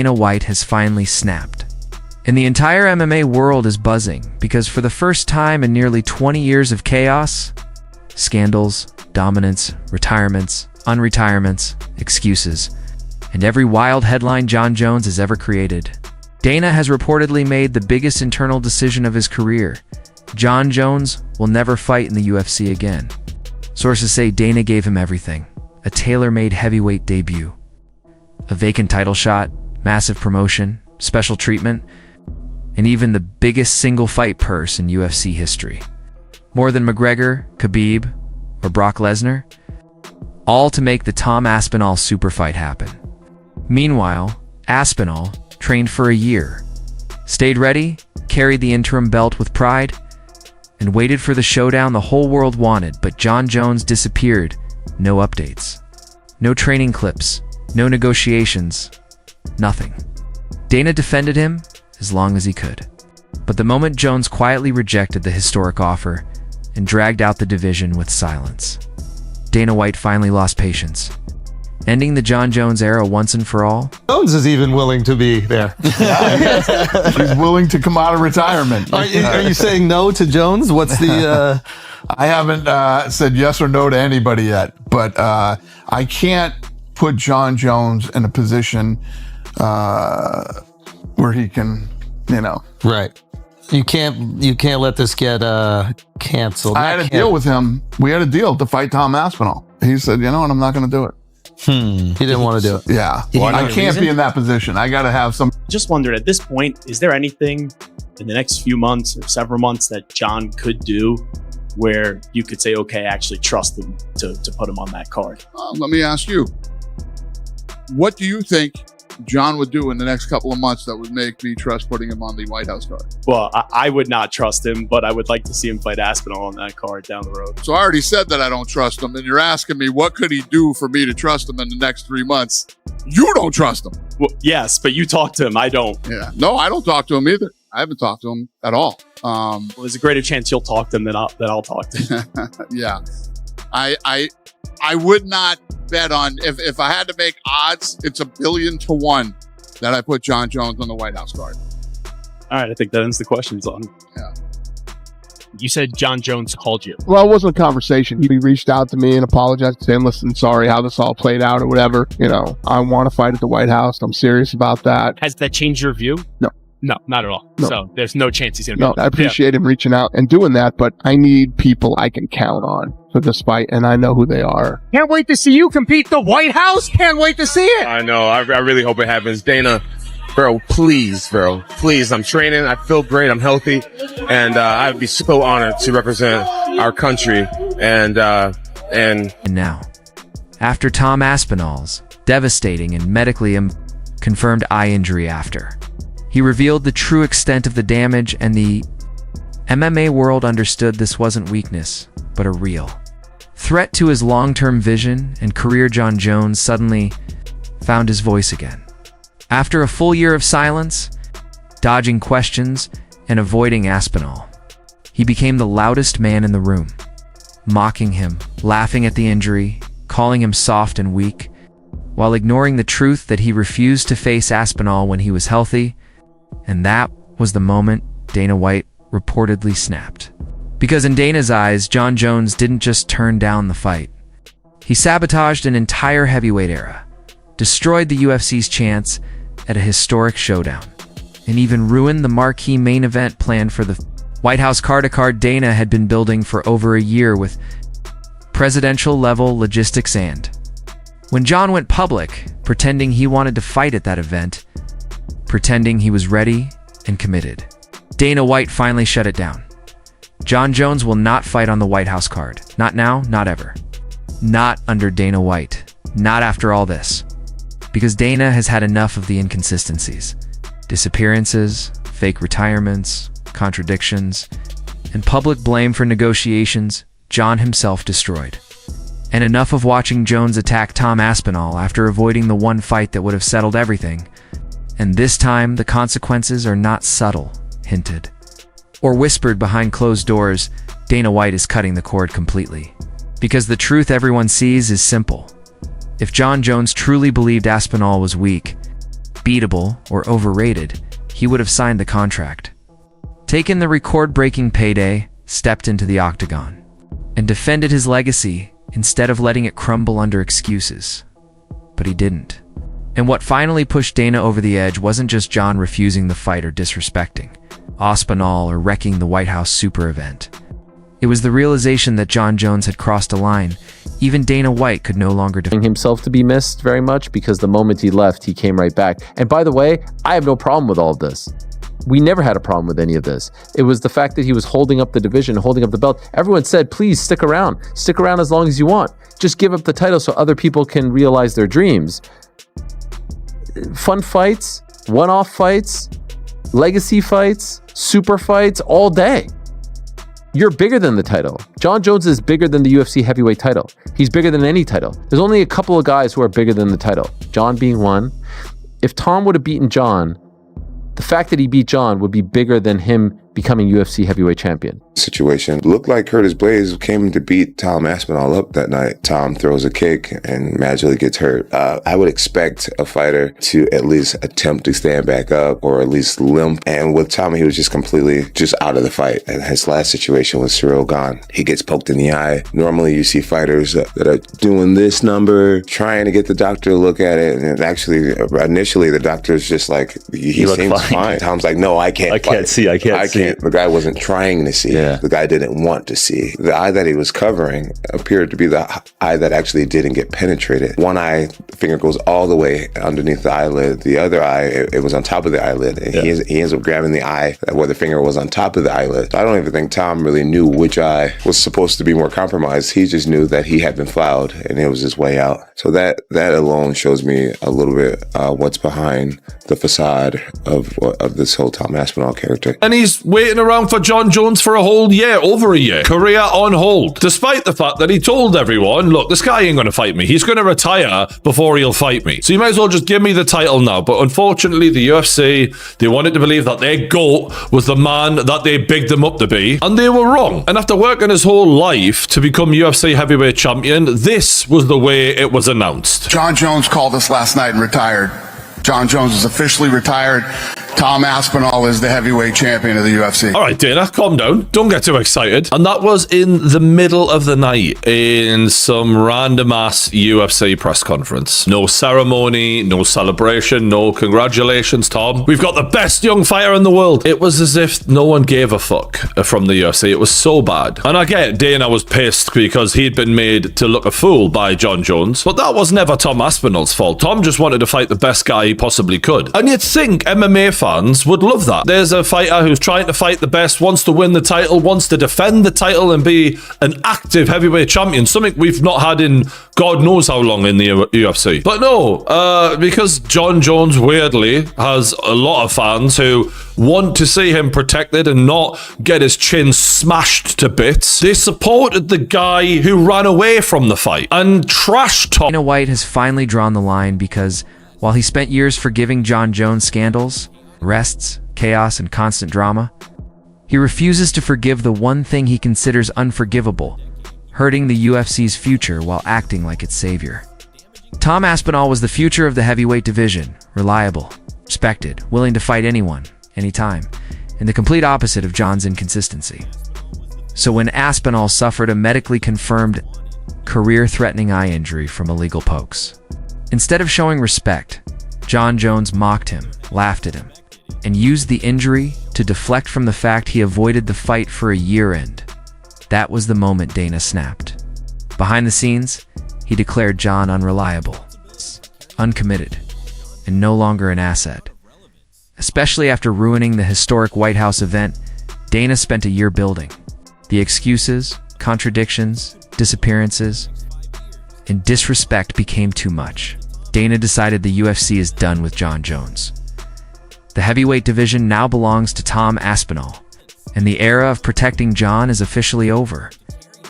Dana White has finally snapped. And the entire MMA world is buzzing because for the first time in nearly 20 years of chaos, scandals, dominance, retirements, unretirements, excuses, and every wild headline Jon Jones has ever created, Dana has reportedly made the biggest internal decision of his career. Jon Jones will never fight in the UFC again. Sources say Dana gave him everything: a tailor-made heavyweight debut, a vacant title shot, massive promotion, special treatment, and even the biggest single fight purse in UFC history. More than McGregor, Khabib, or Brock Lesnar, all to make the Tom Aspinall super fight happen. Meanwhile, Aspinall trained for a year, stayed ready, carried the interim belt with pride, and waited for the showdown the whole world wanted, but Jon Jones disappeared. No updates. No training clips. No negotiations. Nothing. Dana defended him as long as he could. But the moment Jones quietly rejected the historic offer and dragged out the division with silence, Dana White finally lost patience, ending the Jon Jones era once and for all. Jones is even willing to be there. He's willing to come out of retirement. Are you saying no to Jones? What's the... I haven't said yes or no to anybody yet, but I can't put Jon Jones in a position where he can, Right. You can't let this get canceled. I had a deal with him. We had a deal to fight Tom Aspinall. He said, you know what, I'm not going to do it. He didn't want to do it. Yeah. I can't be in that position. I got to have some. Just wondered, at this point, is there anything in the next few months or several months that Jon could do where you could say, okay, I actually trust him to put him on that card? Let me ask you, what do you think Jon would do in the next couple of months that would make me trust putting him on the White House card? Well, I would not trust him, but I would like to see him fight Aspinall on that card down the road. So I already said that I don't trust him, and you're asking me what could he do for me to trust him in the next 3 months? You don't trust him. Well, yes, but you talk to him. I don't. Yeah. No, I don't talk to him either. I haven't talked to him at all. Well, there's a greater chance you'll talk to him than I'll talk to him. Yeah. I would not bet on, if I had to make odds, it's 1,000,000,000 that I put Jon Jones on the White House card. All right, I think that ends the questions on. Yeah. You said Jon Jones called you. Well, it wasn't a conversation. He reached out to me and apologized, saying, listen, sorry how this all played out or whatever. I want to fight at the White House. I'm serious about that. Has that changed your view? No. No, not at all. No. So there's no chance he's going to be. No, I appreciate him reaching out and doing that, but I need people I can count on for this fight, and I know who they are. Can't wait to see you compete the White House. Can't wait to see it. I know. I really hope it happens. Dana, bro, please, Please, I'm training. I feel great. I'm healthy. And I'd be so honored to represent our country. And now, after Tom Aspinall's devastating and medically confirmed eye injury he revealed the true extent of the damage, and the MMA world understood this wasn't weakness, but a real threat to his long-term vision and career. Jon Jones suddenly found his voice again. After a full year of silence, dodging questions, and avoiding Aspinall, he became the loudest man in the room, mocking him, laughing at the injury, calling him soft and weak, while ignoring the truth that he refused to face Aspinall when he was healthy. And that was the moment Dana White reportedly snapped. Because in Dana's eyes, Jon Jones didn't just turn down the fight. He sabotaged an entire heavyweight era, destroyed the UFC's chance at a historic showdown, and even ruined the marquee main event planned for the White House card, a card Dana had been building for over a year with presidential-level logistics. And when Jon went public, pretending he wanted to fight at that event, pretending he was ready and committed, Dana White finally shut it down. Jon Jones will not fight on the White House card. Not now, not ever. Not under Dana White. Not after all this. Because Dana has had enough of the inconsistencies, disappearances, fake retirements, contradictions, and public blame for negotiations Jon himself destroyed. And enough of watching Jones attack Tom Aspinall after avoiding the one fight that would have settled everything. And this time, the consequences are not subtle, hinted, or whispered behind closed doors. Dana White is cutting the cord completely. Because the truth everyone sees is simple. If Jon Jones truly believed Aspinall was weak, unbeatable or overrated, he would have signed the contract, taken the record-breaking payday, stepped into the octagon, and defended his legacy instead of letting it crumble under excuses. But he didn't. And what finally pushed Dana over the edge wasn't just Jon refusing the fight or disrespecting Aspinall or wrecking the White House super event. It was the realization that Jon Jones had crossed a line. Even Dana White could no longer defend himself to be missed very much, because the moment he left, he came right back. And by the way, I have no problem with all of this. We never had a problem with any of this. It was the fact that he was holding up the division, holding up the belt. Everyone said, please stick around. Stick around as long as you want. Just give up the title so other people can realize their dreams. Fun fights, one-off fights, legacy fights, super fights, all day. You're bigger than the title. Jon Jones is bigger than the UFC heavyweight title. He's bigger than any title. There's only a couple of guys who are bigger than the title. Jon being one. If Tom would have beaten Jon, the fact that he beat Jon would be bigger than him becoming UFC heavyweight champion. Situation looked like Curtis Blaze came to beat Tom Aspinall up that night. Tom throws a kick and magically gets hurt. I would expect a fighter to at least attempt to stand back up or at least limp. And with Tom, he was just completely just out of the fight. And his last situation was Cyril Gane. He gets poked in the eye. Normally you see fighters that are doing this number, trying to get the doctor to look at it. And actually, initially, the doctor's just like, he seems fine. Tom's like, no, I can't see. The guy wasn't trying to see. Yeah. The guy didn't want to see. The eye that he was covering appeared to be the eye that actually didn't get penetrated. One eye, the finger goes all the way underneath the eyelid. The other eye, it was on top of the eyelid. And he ends up grabbing the eye where the finger was on top of the eyelid. I don't even think Tom really knew which eye was supposed to be more compromised. He just knew that he had been fouled and it was his way out. So that alone shows me a little bit what's behind the facade of this whole Tom Aspinall character. And he's waiting around for Jon Jones for a whole year, over a year. Career on hold. Despite the fact that he told everyone, look, this guy ain't going to fight me. He's going to retire before he'll fight me. So you might as well just give me the title now. But unfortunately, the UFC, they wanted to believe that their GOAT was the man that they bigged him up to be. And they were wrong. And after working his whole life to become UFC heavyweight champion, this was the way it was announced. Jon Jones called us last night and retired. Jon Jones is officially retired. Tom Aspinall is the heavyweight champion of the UFC. All right, Dana, calm down. Don't get too excited. And that was in the middle of the night in some random ass UFC press conference. No ceremony, no celebration, no congratulations, Tom. We've got the best young fighter in the world. It was as if no one gave a fuck from the UFC. It was so bad. And I get Dana was pissed because he'd been made to look a fool by Jon Jones, but that was never Tom Aspinall's fault. Tom just wanted to fight the best guy he possibly could. And you'd think MMA fans would love that. There's a fighter who's trying to fight the best, wants to win the title, wants to defend the title and be an active heavyweight champion, something we've not had in God knows how long in the UFC. But no, because Jon Jones weirdly has a lot of fans who want to see him protected and not get his chin smashed to bits, they supported the guy who ran away from the fight and trashed Tom. Dana White has finally drawn the line because while he spent years forgiving Jon Jones' scandals, arrests, chaos, and constant drama, he refuses to forgive the one thing he considers unforgivable, hurting the UFC's future while acting like its savior. Tom Aspinall was the future of the heavyweight division, reliable, respected, willing to fight anyone, anytime, and the complete opposite of Jon's inconsistency. So when Aspinall suffered a medically confirmed, career-threatening eye injury from illegal pokes, instead of showing respect, Jon Jones mocked him, laughed at him, and used the injury to deflect from the fact he avoided the fight for a year end. That was the moment Dana snapped. Behind the scenes, he declared Jon unreliable, uncommitted, and no longer an asset. Especially after ruining the historic White House event, Dana spent a year building. The excuses, contradictions, disappearances, and disrespect became too much. Dana decided the UFC is done with Jon Jones. The heavyweight division now belongs to Tom Aspinall, and the era of protecting Jon is officially over.